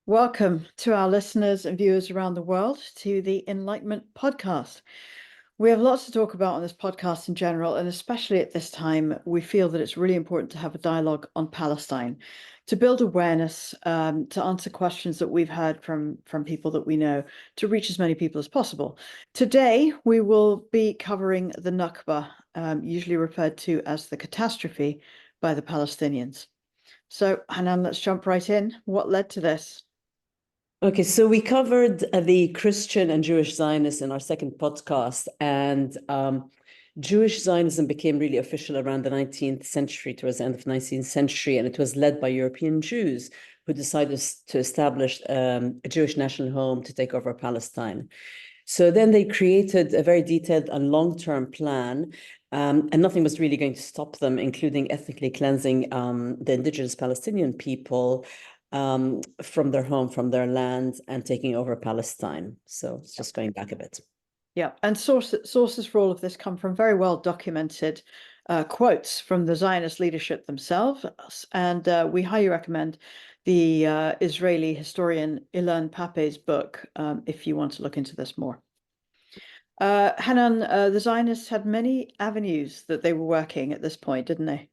Welcome to our listeners and viewers around the world to the Enlightenment podcast. We have lots to talk about on this podcast in general, and especially at this time, we feel that it's really important to have a dialogue on Palestine, to build awareness, to answer questions that we've heard from people that we know, to reach as many people as possible. Today, we will be covering the Nakba, usually referred to as the catastrophe by the Palestinians. So, Hanan, let's jump right in. What led to this? Okay, so we covered the Christian and Jewish Zionists in our second podcast, and Jewish Zionism became really official around the 19th century, towards the end of the 19th century, and it was led by European Jews who decided to establish a Jewish national home to take over Palestine. So then they created a very detailed and long-term plan, and nothing was really going to stop them, including ethnically cleansing the indigenous Palestinian people from their home, from their land, and taking over Palestine. So it's just going back a bit. Yeah, and sources for all of this come from very well documented quotes from the Zionist leadership themselves, and we highly recommend the Israeli historian Ilan Pape's book if you want to look into this more. Hanan, the Zionists had many avenues that they were working at this point, didn't they?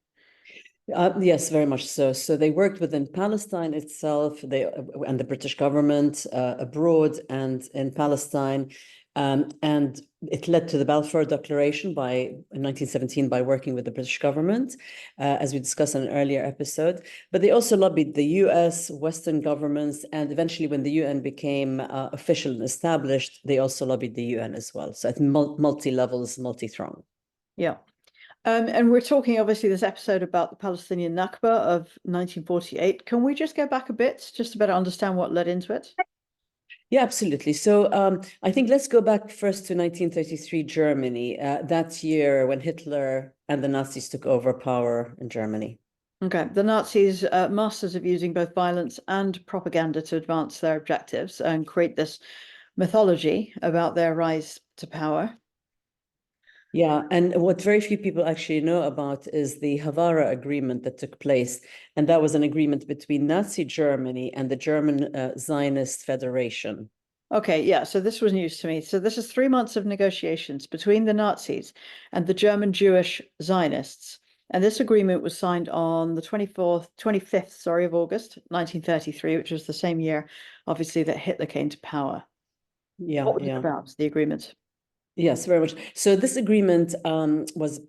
Yes, very much so. So they worked within Palestine itself, and the British government abroad and in Palestine. And it led to the Balfour Declaration in 1917 by working with the British government, as we discussed in an earlier episode. But they also lobbied the US, Western governments, and eventually when the UN became official and established, they also lobbied the UN as well. So at multi-levels, multi-throng. Yeah. And we're talking obviously this episode about the Palestinian Nakba of 1948. Can we just go back a bit just to better understand what led into it? Yeah, absolutely. So I think let's go back first to 1933 Germany, that year when Hitler and the Nazis took over power in Germany. Okay, the Nazis, masters of using both violence and propaganda to advance their objectives and create this mythology about their rise to power. Yeah, and what very few people actually know about is the Havara Agreement that took place. And that was an agreement between Nazi Germany and the German Zionist Federation. Okay, yeah, so this was news to me. So this is 3 months of negotiations between the Nazis and the German Jewish Zionists. And this agreement was signed on the 25th, sorry, of August, 1933, which was the same year, obviously, that Hitler came to power. Yeah, What was it yeah. about, the agreement? Yes, very much. So this agreement was,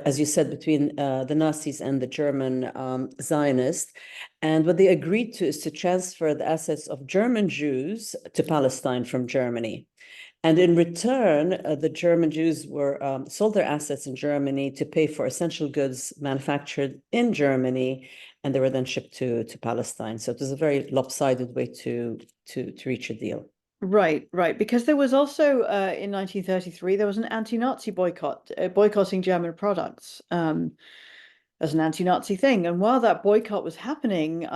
as you said, between the Nazis and the German Zionists. And what they agreed to is to transfer the assets of German Jews to Palestine from Germany. And in return, the German Jews were sold their assets in Germany to pay for essential goods manufactured in Germany, and they were then shipped to Palestine. So it was a very lopsided way to reach a deal. Right, right. Because there was also in 1933 there was an anti-Nazi boycott, boycotting German products as an anti-Nazi thing. And while that boycott was happening,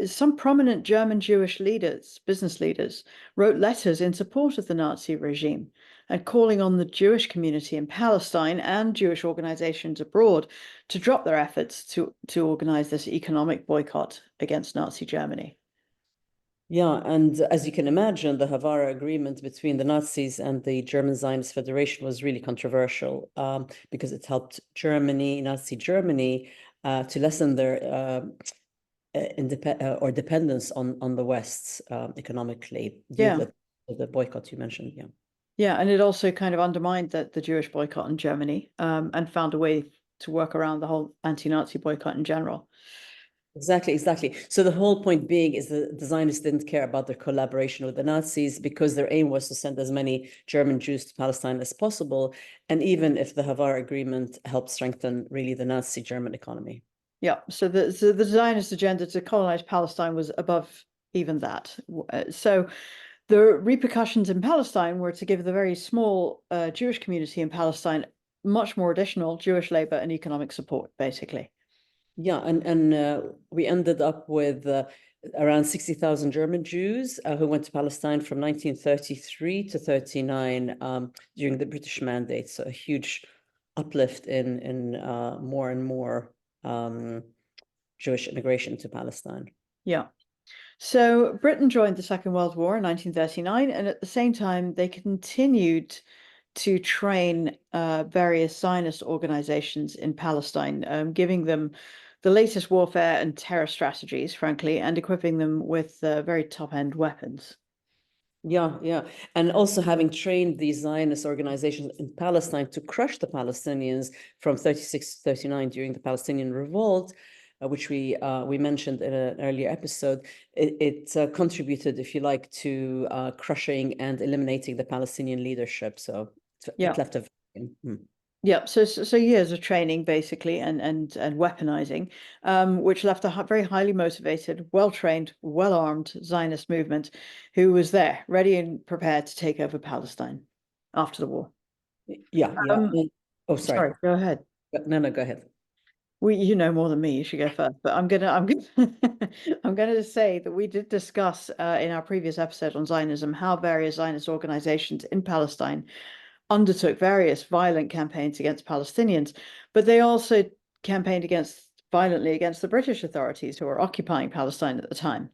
some prominent German Jewish leaders, business leaders, wrote letters in support of the Nazi regime and calling on the Jewish community in Palestine and Jewish organizations abroad to drop their efforts to organize this economic boycott against Nazi Germany. Yeah, and as you can imagine, the Havara Agreement between the Nazis and the German Zionist Federation was really controversial because it helped Nazi Germany, to lessen their dependence on the West economically due Yeah. to the boycott you mentioned. Yeah. Yeah, and it also kind of undermined the Jewish boycott in Germany, and found a way to work around the whole anti-Nazi boycott in general. Exactly, exactly. So the whole point being is the Zionists didn't care about their collaboration with the Nazis because their aim was to send as many German Jews to Palestine as possible. And even if the Havara Agreement helped strengthen really the Nazi German economy. Yeah, so the Zionist agenda to colonize Palestine was above even that. So the repercussions in Palestine were to give the very small Jewish community in Palestine much more additional Jewish labor and economic support, basically. Yeah, and we ended up with around 60,000 German Jews who went to Palestine from 1933 to 39 during the British Mandate. So a huge uplift in more and more Jewish immigration to Palestine. Yeah. So Britain joined the Second World War in 1939, and at the same time, they continued to train various Zionist organizations in Palestine, giving them the latest warfare and terror strategies, frankly, and equipping them with very top-end weapons. Yeah, yeah. And also having trained these Zionist organizations in Palestine to crush the Palestinians from 36 to 39 during the Palestinian revolt, which we mentioned in an earlier episode, it contributed, if you like, to crushing and eliminating the Palestinian leadership. So Yeah. it left a Yeah, so years of training basically and weaponizing, which left a very highly motivated, well-trained, well-armed Zionist movement who was there, ready and prepared to take over Palestine after the war. Yeah, yeah. Oh, sorry. Sorry, go ahead. No, go ahead. You know more than me. You should go first. But I'm gonna I'm gonna say that we did discuss in our previous episode on Zionism how various Zionist organizations in Palestine undertook various violent campaigns against Palestinians, but they also campaigned violently against the British authorities who were occupying Palestine at the time.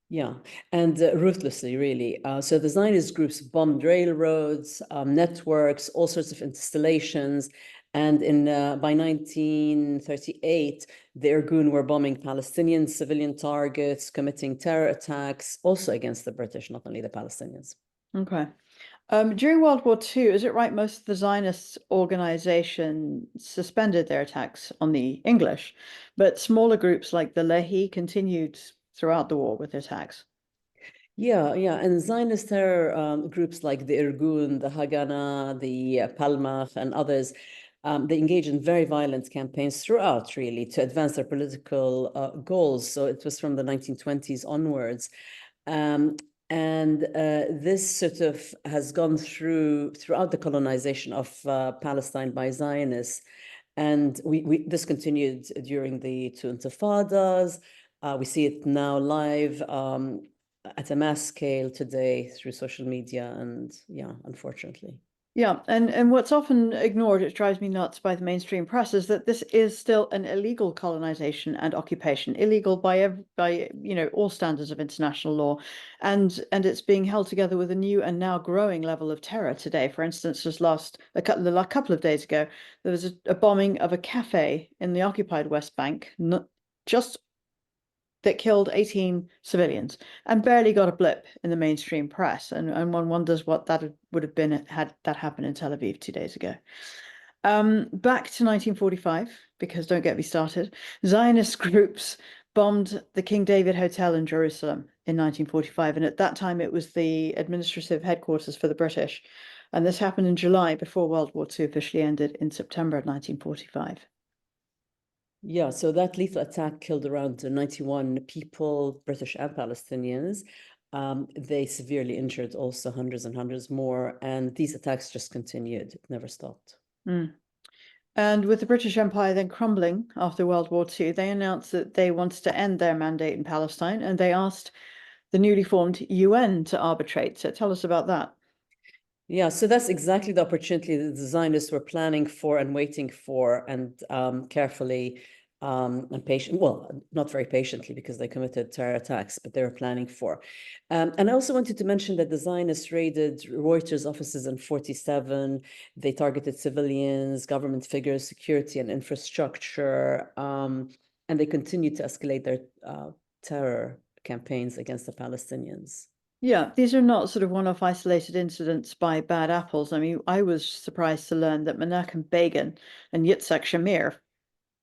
Yeah, and ruthlessly, really. So the Zionist groups bombed railroads, networks, all sorts of installations. And by 1938, the Irgun were bombing Palestinian civilian targets, committing terror attacks, also against the British, not only the Palestinians. Okay. During World War II, is it right most of the Zionist organization suspended their attacks on the English, but smaller groups like the Lehi continued throughout the war with attacks? Yeah, yeah. And Zionist terror groups like the Irgun, the Haganah, the Palmach, and others, they engage in very violent campaigns throughout, really, to advance their political goals. So it was from the 1920s onwards. And this sort of has gone throughout the colonization of Palestine by Zionists. And this continued during the two intifadas. We see it now live at a mass scale today through social media, and yeah, unfortunately. Yeah, and what's often ignored, it drives me nuts by the mainstream press, is that this is still an illegal colonization and occupation, illegal by all standards of international law, and it's being held together with a new and now growing level of terror today. For instance, just a couple of days ago, there was a bombing of a cafe in the occupied West Bank, just that killed 18 civilians and barely got a blip in the mainstream press. And one wonders what that would have been had that happened in Tel Aviv 2 days ago. Back to 1945, because don't get me started, Zionist groups bombed the King David Hotel in Jerusalem in 1945. And at that time, it was the administrative headquarters for the British. And this happened in July before World War II officially ended in September of 1945. Yeah, so that lethal attack killed around 91 people, British and Palestinians. They severely injured also hundreds and hundreds more, and these attacks just continued. It never stopped. And with the British Empire then crumbling after World War II, they announced that they wanted to end their mandate in Palestine, and they asked the newly formed UN to arbitrate. So tell us about that. Yeah, so that's exactly the opportunity that the Zionists were planning for and waiting for, and carefully and patient, well, not very patiently because they committed terror attacks, but they were planning for. And I also wanted to mention that the Zionists raided Reuters offices in 47. They targeted civilians, government figures, security and infrastructure, and they continued to escalate their terror campaigns against the Palestinians. Yeah, these are not sort of one-off isolated incidents by bad apples. I mean, I was surprised to learn that Menachem Begin and Yitzhak Shamir,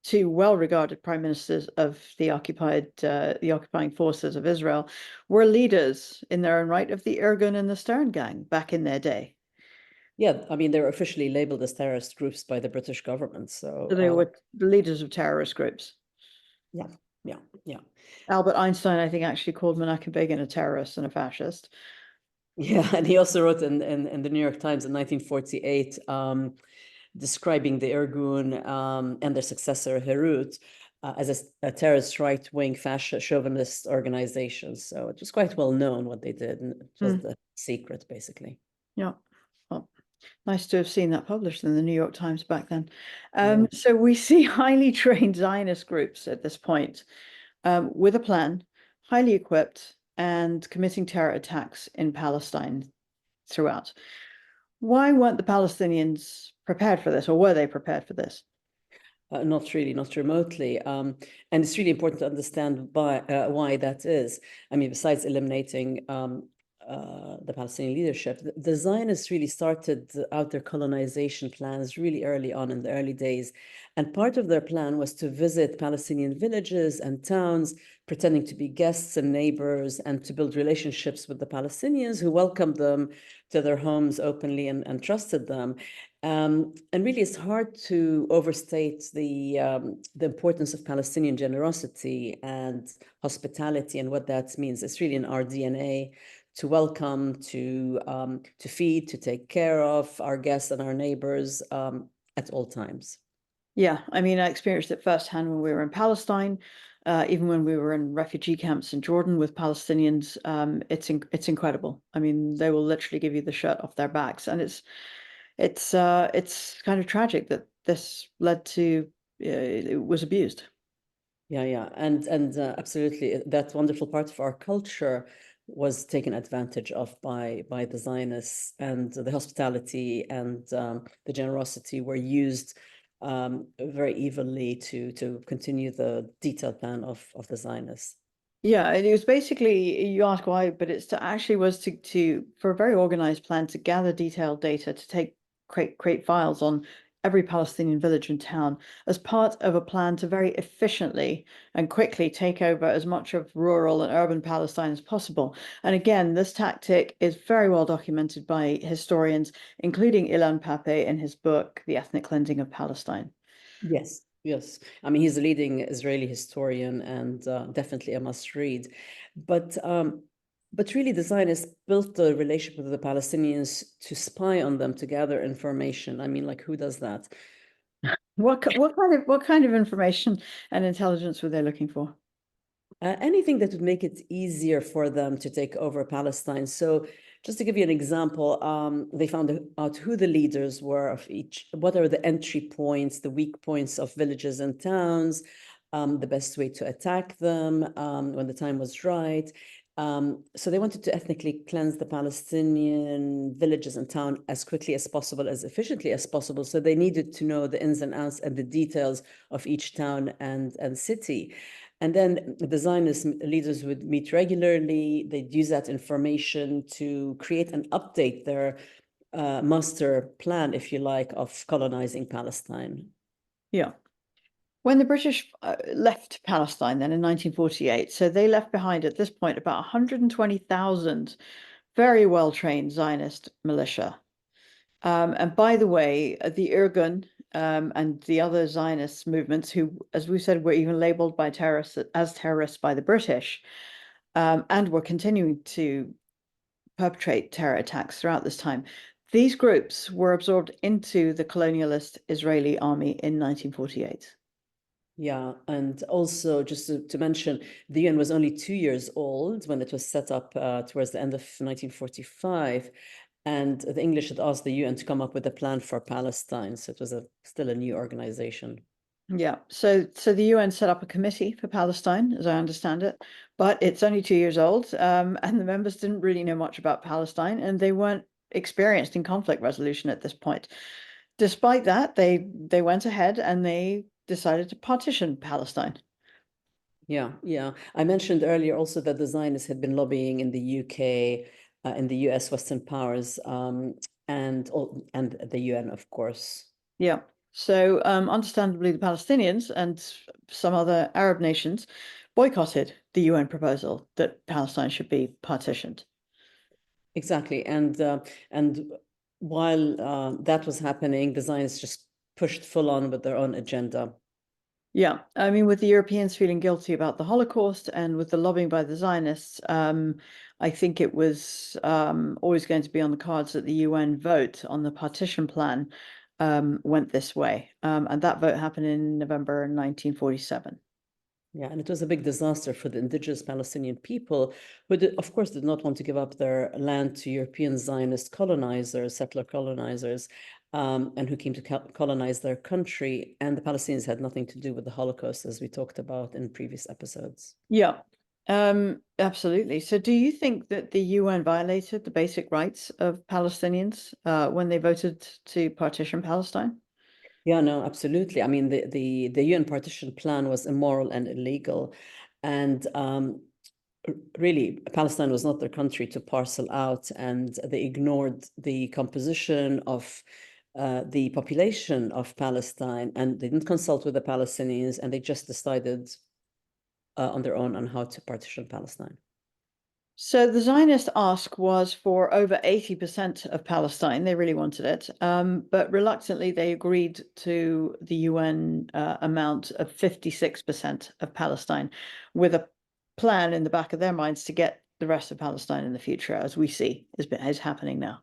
two well-regarded prime ministers of the occupying forces of Israel, were leaders in their own right of the Irgun and the Stern Gang back in their day. Yeah, I mean, they were officially labeled as terrorist groups by the British government. So they were the leaders of terrorist groups. Yeah, yeah, yeah. Albert Einstein, I think, actually called Menachem Begin a terrorist and a fascist. Yeah, and he also wrote in the New York Times in 1948, describing the Irgun and their successor, Herut, as a terrorist right-wing fascist chauvinist organization. So it was quite well known what they did, and it was the secret, basically. Yeah. Well, nice to have seen that published in the New York Times back then. Yeah. So we see highly trained Zionist groups at this point with a plan, highly equipped, and committing terror attacks in Palestine throughout. Why weren't the Palestinians prepared for this, or were they prepared for this? Not really, not remotely. And it's really important to understand why that is. I mean, besides eliminating the Palestinian leadership, the Zionists really started out their colonization plans really early on in the early days. And part of their plan was to visit Palestinian villages and towns, pretending to be guests and neighbors, and to build relationships with the Palestinians who welcomed them to their homes openly and trusted them. And really, it's hard to overstate the importance of Palestinian generosity and hospitality and what that means. It's really in our DNA to welcome, to feed, to take care of our guests and our neighbors at all times. Yeah, I mean, I experienced it firsthand when we were in Palestine, even when we were in refugee camps in Jordan with Palestinians. It's incredible. I mean, they will literally give you the shirt off their backs, and it's kind of tragic that this led to it was abused. Yeah, and absolutely, that wonderful part of our culture was taken advantage of by the Zionists, and the hospitality and the generosity were used very evilly to continue the detailed plan of the Zionists. Yeah, and it was basically, you ask why, but it's to actually was to for a very organized plan to gather detailed data to create files on every Palestinian village and town as part of a plan to very efficiently and quickly take over as much of rural and urban Palestine as possible. And again, this tactic is very well documented by historians, including Ilan Pappé in his book, The Ethnic Cleansing of Palestine. Yes, yes. I mean, he's a leading Israeli historian and definitely a must read. But really, the Zionists built the relationship with the Palestinians to spy on them, to gather information. I mean, like, who does that? What kind of information and intelligence were they looking for? Anything that would make it easier for them to take over Palestine. So, just to give you an example, they found out who the leaders were of each, what are the entry points, the weak points of villages and towns, the best way to attack them when the time was right. So they wanted to ethnically cleanse the Palestinian villages and town as quickly as possible, as efficiently as possible. So they needed to know the ins and outs and the details of each town and city. And then the Zionist leaders would meet regularly. They'd use that information to create and update their master plan, if you like, of colonizing Palestine. Yeah. When the British left Palestine then in 1948, so they left behind at this point about 120,000 very well-trained Zionist militia. And by the way, the Irgun and the other Zionist movements, who, as we said, were even labeled by terrorists by the British, and were continuing to perpetrate terror attacks throughout this time. These groups were absorbed into the colonialist Israeli army in 1948. Yeah, and also just to mention, the UN was only 2 years old when it was set up towards the end of 1945, and the English had asked the UN to come up with a plan for Palestine, so it was still a new organization. Yeah, so the UN set up a committee for Palestine, as I understand it, but it's only 2 years old, and the members didn't really know much about Palestine, and they weren't experienced in conflict resolution at this point. Despite that, they went ahead and they decided to partition Palestine. Yeah, yeah. I mentioned earlier also that the Zionists had been lobbying in the UK, in the US, Western powers, and the UN, of course. Yeah. So, understandably, the Palestinians and some other Arab nations boycotted the UN proposal that Palestine should be partitioned. Exactly. And while that was happening, the Zionists just pushed full on with their own agenda. Yeah, I mean, with the Europeans feeling guilty about the Holocaust and with the lobbying by the Zionists, I think it was always going to be on the cards that the UN vote on the partition plan went this way. And that vote happened in November 1947. Yeah, and it was a big disaster for the indigenous Palestinian people, who, of course, did not want to give up their land to European Zionist colonizers, settler colonizers, and who came to colonize their country. And the Palestinians had nothing to do with the Holocaust, as we talked about in previous episodes. Yeah. Absolutely. So do you think that the UN violated the basic rights of Palestinians when they voted to partition Palestine? Yeah, no, absolutely. I mean, the UN partition plan was immoral and illegal, and really, Palestine was not their country to parcel out, and they ignored the composition of the population of Palestine, and they didn't consult with the Palestinians, and they just decided on their own on how to partition Palestine. So the Zionist ask was for over 80% of Palestine. They really wanted it. But reluctantly, they agreed to the UN amount of 56% of Palestine, with a plan in the back of their minds to get the rest of Palestine in the future, as we see is happening now.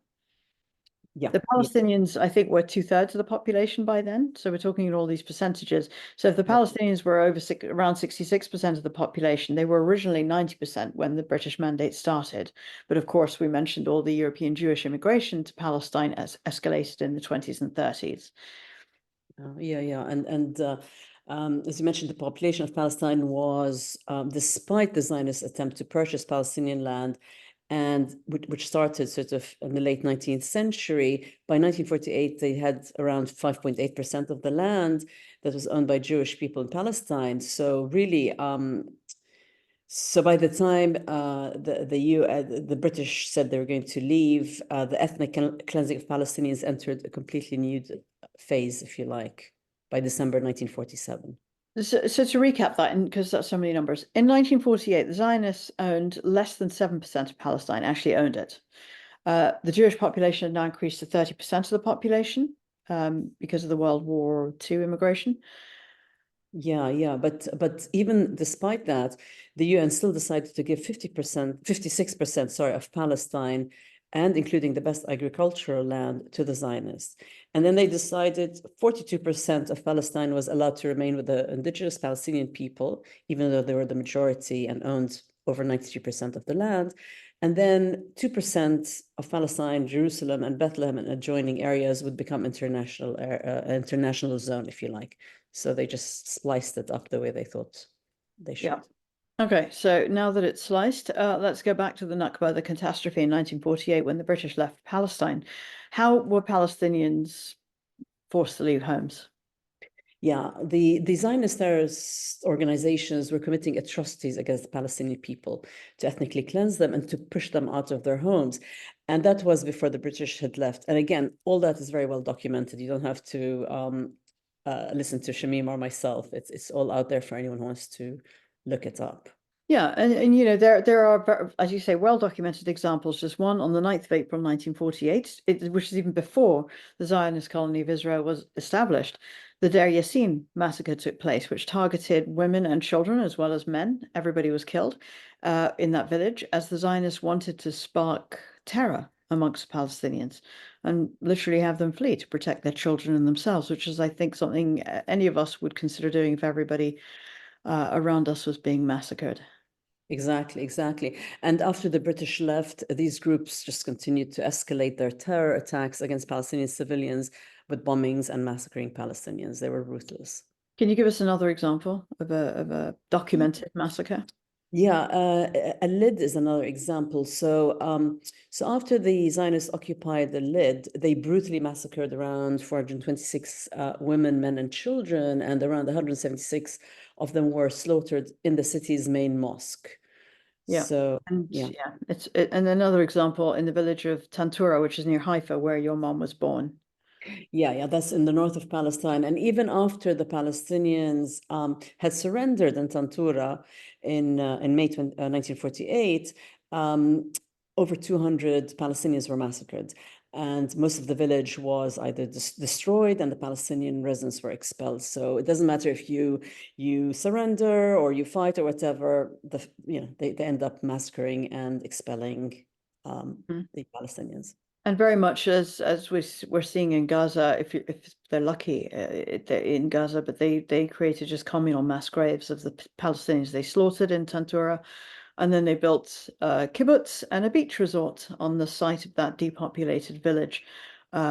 Yeah, The yeah, Palestinians, I think, were two-thirds of the population by then. So we're talking in all these percentages. So if the yeah. Palestinians were around 66% of the population, they were originally 90% when the British mandate started. But of course, we mentioned all the European Jewish immigration to Palestine as escalated in the 20s and 30s. Yeah, yeah, and as you mentioned, the population of Palestine was, despite the Zionist attempt to purchase Palestinian land, and which started sort of in the late 19th century. By 1948, they had around 5.8% of the land that was owned by Jewish people in Palestine. So really, so by the time the British said they were going to leave, the ethnic cleansing of Palestinians entered a completely new phase, if you like, by December 1947. So to recap that, because that's so many numbers, in 1948, the Zionists owned less than 7% of Palestine, actually owned it. The Jewish population had now increased to 30% of the population because of the World War II immigration. Yeah, yeah, but even despite that, the UN still decided to give 50%, 56%, sorry, of Palestine, and including the best agricultural land, to the Zionists. And then they decided 42% of Palestine was allowed to remain with the indigenous Palestinian people, even though they were the majority and owned over 93% of the land. And then 2% of Palestine, Jerusalem, and Bethlehem and adjoining areas would become international zone, if you like. So they just spliced it up the way they thought they Yeah. should. Okay, so now that it's sliced, let's go back to the Nakba, the catastrophe in 1948 when the British left Palestine. How were Palestinians forced to leave homes? Yeah, the Zionist terrorist organizations were committing atrocities against the Palestinian people to ethnically cleanse them and to push them out of their homes. And that was before the British had left. And again, all that is very well documented. You don't have to listen to Shamim or myself. It's all out there for anyone who wants to look it up. Yeah, and you know there are, as you say, well documented examples. Just one on the 9th of April 1948, which is even before the Zionist colony of Israel was established. The Deir Yassin massacre took place, which targeted women and children as well as men. Everybody was killed in that village as the Zionists wanted to spark terror amongst Palestinians and literally have them flee to protect their children and themselves, which is, I think, something any of us would consider doing if everybody around us was being massacred. Exactly, exactly. And after the British left, these groups just continued to escalate their terror attacks against Palestinian civilians with bombings and massacring Palestinians. They were ruthless. Can you give us another example of a documented massacre? Yeah, a lid is another example. So after the Zionists occupied the lid, they brutally massacred around 426 women, men, and children, and around 176 of them were slaughtered in the city's main mosque. Yeah. So, And yeah. yeah, and another example in the village of Tantura, which is near Haifa, where your mom was born. Yeah, yeah, that's in the north of Palestine. And even after the Palestinians had surrendered in Tantura in May 1948, over 200 Palestinians were massacred. And most of the village was either destroyed and the Palestinian residents were expelled. So it doesn't matter if you surrender or you fight or whatever, they end up massacring and expelling Mm. the Palestinians. And very much as we're seeing in Gaza, if they're lucky, they're in Gaza, but they created just communal mass graves of the Palestinians they slaughtered in Tantura, and then they built a kibbutz and a beach resort on the site of that depopulated village,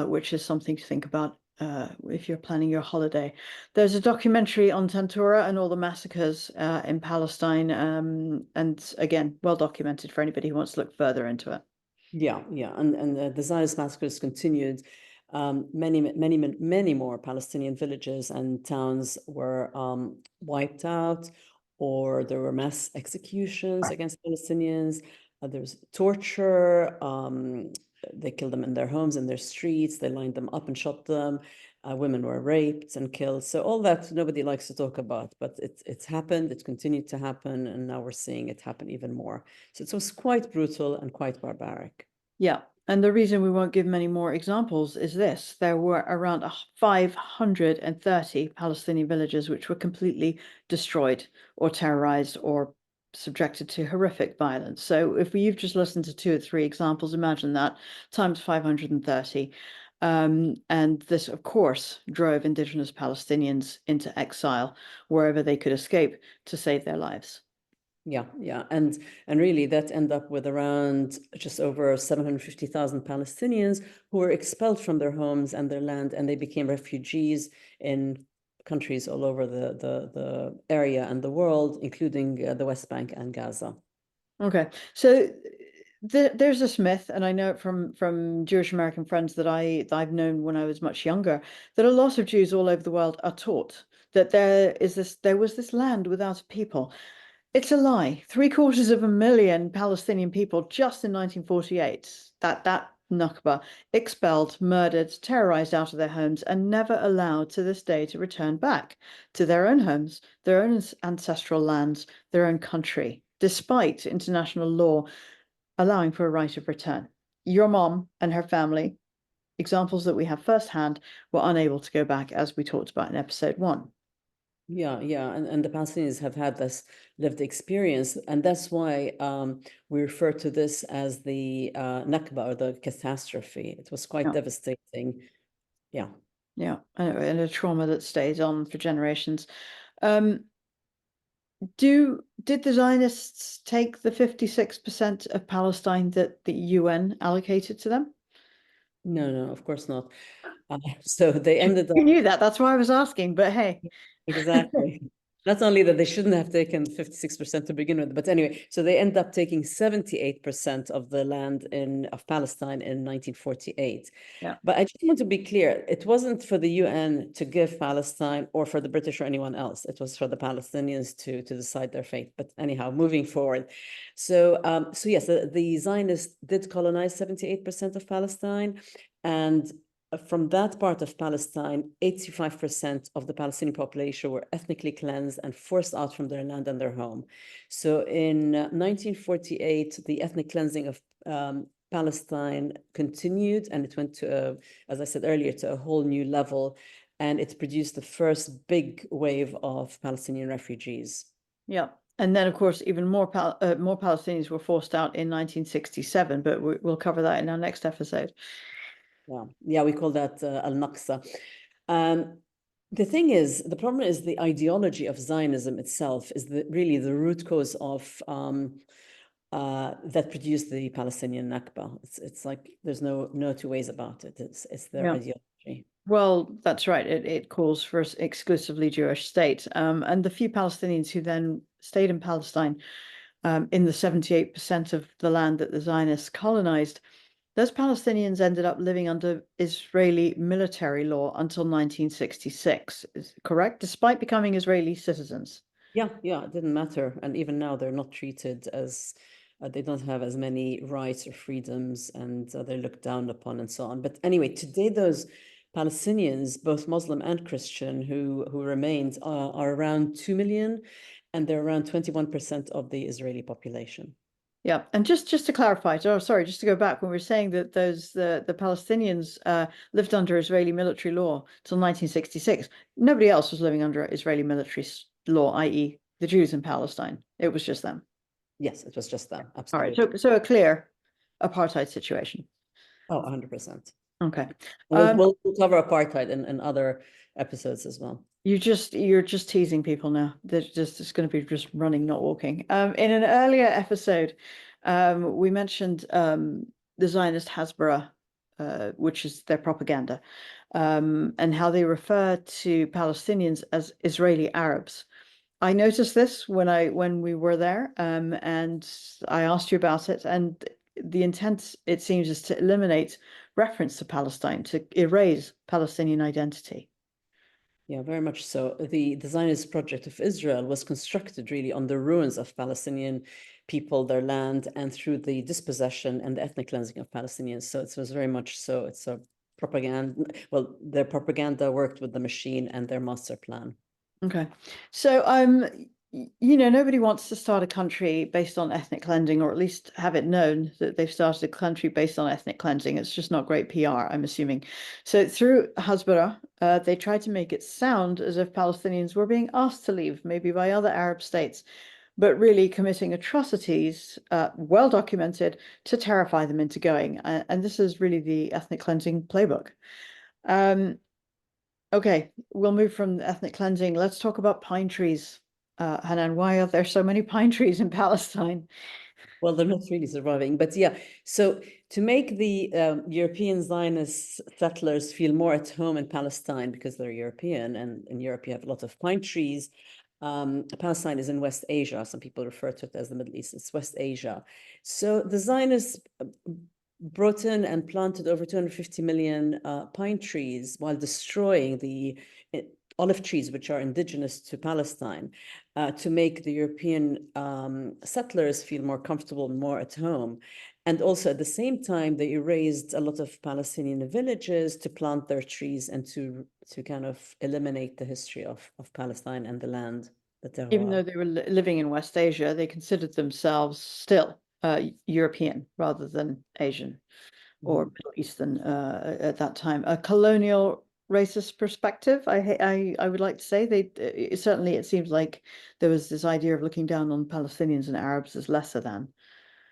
which is something to think about if you're planning your holiday. There's a documentary on Tantura and all the massacres in Palestine, and again, well documented for anybody who wants to look further into it. Yeah, yeah, and the Zionist massacres continued. Many more Palestinian villages and towns were wiped out, or there were mass executions against Palestinians. There was torture. They killed them in their homes, in their streets. They lined them up and shot them. Women were raped and killed. So all that nobody likes to talk about, but it's happened. It continued to happen, and now we're seeing it happen even more. So it was quite brutal and quite barbaric. Yeah. And the reason we won't give many more examples is this. There were around 530 Palestinian villages which were completely destroyed or terrorized or subjected to horrific violence. So if you've just listened to 2 or 3 examples, imagine that times 530. And this, of course, drove indigenous Palestinians into exile wherever they could escape to save their lives. Yeah, yeah. And really that ended up with around just over 750,000 Palestinians who were expelled from their homes and their land, and they became refugees in countries all over the area and the world, including the West Bank and Gaza. Okay, so there's this myth, and I know it from Jewish American friends that I've known when I was much younger, that a lot of Jews all over the world are taught that there was this land without a people. It's a lie. 750,000 Palestinian people just in 1948, that Nakba, expelled, murdered, terrorized out of their homes, and never allowed to this day to return back to their own homes, their own ancestral lands, their own country, despite international law allowing for a right of return. Your mom and her family, examples that we have firsthand, were unable to go back, as we talked about in episode 1. Yeah, yeah, and the Palestinians have had this lived experience, and that's why we refer to this as the Nakba, or the catastrophe. It was quite Yeah. devastating. Yeah. Yeah, and a trauma that stays on for generations. Did the Zionists take the 56% of Palestine that the UN allocated to them? No, no, of course not. So they ended You up. knew that. That's why I was asking. But hey, Exactly. Not only that they shouldn't have taken 56% to begin with, but anyway, so they end up taking 78% of the land of Palestine in 1948. yeah, But I just want to be clear, it wasn't for the UN to give Palestine or for the British or anyone else. It was for the Palestinians to decide their fate. But anyhow, moving forward. So yes, the Zionists did colonize 78% of Palestine, and from that part of Palestine, 85% of the Palestinian population were ethnically cleansed and forced out from their land and their home. So in 1948, the ethnic cleansing of Palestine continued, and it went to, as I said earlier, to a whole new level, and it produced the first big wave of Palestinian refugees. yeah. And then, of course, even more Palestinians were forced out in 1967, but we'll cover that in our next episode. Yeah, yeah, we call that al-Naqsa. The problem is the ideology of Zionism itself is really the root cause of that produced the Palestinian Nakba. It's like there's no two ways about it. It's their ideology. Well, that's right. It calls for an exclusively Jewish state. And the few Palestinians who then stayed in Palestine, in the 78% of the land that the Zionists colonized, those Palestinians ended up living under Israeli military law until 1966, is correct? Despite becoming Israeli citizens. Yeah, yeah, it didn't matter. And even now, they're not treated as they don't have as many rights or freedoms, and they're looked down upon and so on. But anyway, today, those Palestinians, both Muslim and Christian, who remained, are around 2 million, and they're around 21% of the Israeli population. Yeah, and just to clarify, sorry, just to go back, when we were saying that the Palestinians lived under Israeli military law till 1966, nobody else was living under Israeli military law, i.e., the Jews in Palestine. It was just them. Yes, it was just them. All right, Absolutely. so a clear apartheid situation. Oh, 100%. Okay. We'll cover apartheid in other episodes as well. You're just teasing people now. It's going to be just running, not walking. In an earlier episode, we mentioned the Zionist Hasbara, which is their propaganda. and how they refer to Palestinians as Israeli Arabs. I noticed this when we were there, and I asked you about it. And the intent, it seems, is to eliminate reference to Palestine, to erase Palestinian identity. Yeah, very much so. The Zionist project of Israel was constructed really on the ruins of Palestinian people, their land, and through the dispossession and the ethnic cleansing of Palestinians. So it was very much so. It's a propaganda. Well, their propaganda worked with the machine and their master plan. Okay. So, nobody wants to start a country based on ethnic cleansing, or at least have it known that they've started a country based on ethnic cleansing. It's just not great PR, I'm assuming. So through Hasbara, they tried to make it sound as if Palestinians were being asked to leave, maybe by other Arab states, but really committing atrocities, well documented, to terrify them into going. And this is really the ethnic cleansing playbook. Um, Okay, we'll move from ethnic cleansing. Let's talk about pine trees. Hanan, why are there so many pine trees in Palestine? Well, they're not really surviving, but yeah. So to make the European Zionist settlers feel more at home in Palestine because they're European, and in Europe you have a lot of pine trees. Palestine is in West Asia. Some people refer to it as the Middle East. It's West Asia. So the Zionists brought in and planted over 250 million pine trees while destroying the olive trees, which are indigenous to Palestine, to make the European settlers feel more comfortable, more at home. And also at the same time, they erased a lot of Palestinian villages to plant their trees and to kind of eliminate the history of Palestine and the land, the Even though terroir. they were living in West Asia, they considered themselves still European rather than Asian or Mhm. Middle Eastern at that time. A colonial racist perspective, I would like to say. Certainly it seems like there was this idea of looking down on Palestinians and Arabs as lesser than.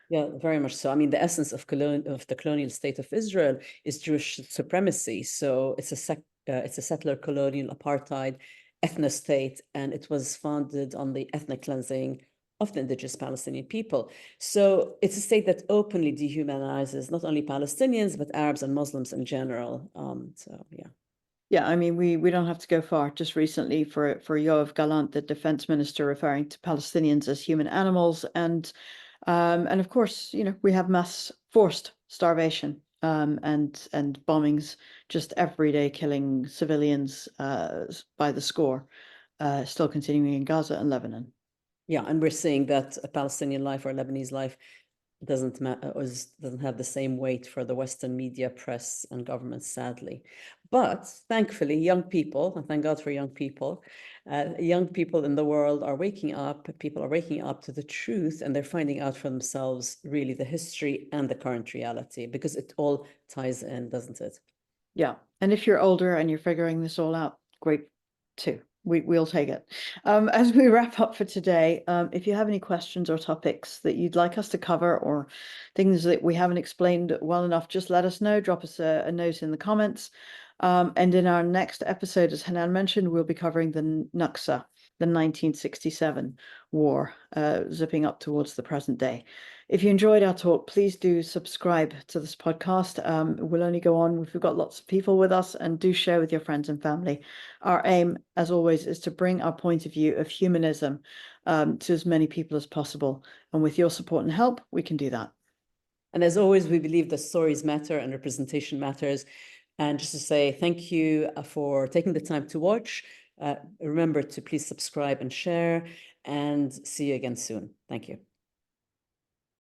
Yeah, very much so. I mean, the essence of the colonial state of Israel is Jewish supremacy. So it's a settler colonial apartheid ethno state, and it was founded on the ethnic cleansing of the indigenous Palestinian people. So it's a state that openly dehumanizes not only Palestinians but Arabs and Muslims in general. So yeah. Yeah, I mean, we don't have to go far. Just recently, for Yoav Gallant, the defense minister, referring to Palestinians as human animals, and of course, we have mass forced starvation, and bombings, just every day killing civilians by the score, still continuing in Gaza and Lebanon. Yeah, and we're seeing that a Palestinian life or a Lebanese life doesn't have the same weight for the Western media, press, and governments, sadly. But thankfully, young people, and thank God for young people in the world are waking up. People are waking up to the truth, and they're finding out for themselves really the history and the current reality, because it all ties in, doesn't it? Yeah. And if you're older and you're figuring this all out, great too. We'll take it. As we wrap up for today, if you have any questions or topics that you'd like us to cover, or things that we haven't explained well enough, just let us know. Drop us a note in the comments. And in our next episode, as Hanan mentioned, we'll be covering the Nakba, the 1967 war, zipping up towards the present day. If you enjoyed our talk, please do subscribe to this podcast. We'll only go on if we've got lots of people with us, and do share with your friends and family. Our aim, as always, is to bring our point of view of humanism to as many people as possible. And with your support and help, we can do that. And as always, we believe that stories matter and representation matters. And just to say thank you for taking the time to watch. Remember to please subscribe and share, and see you again soon. Thank you.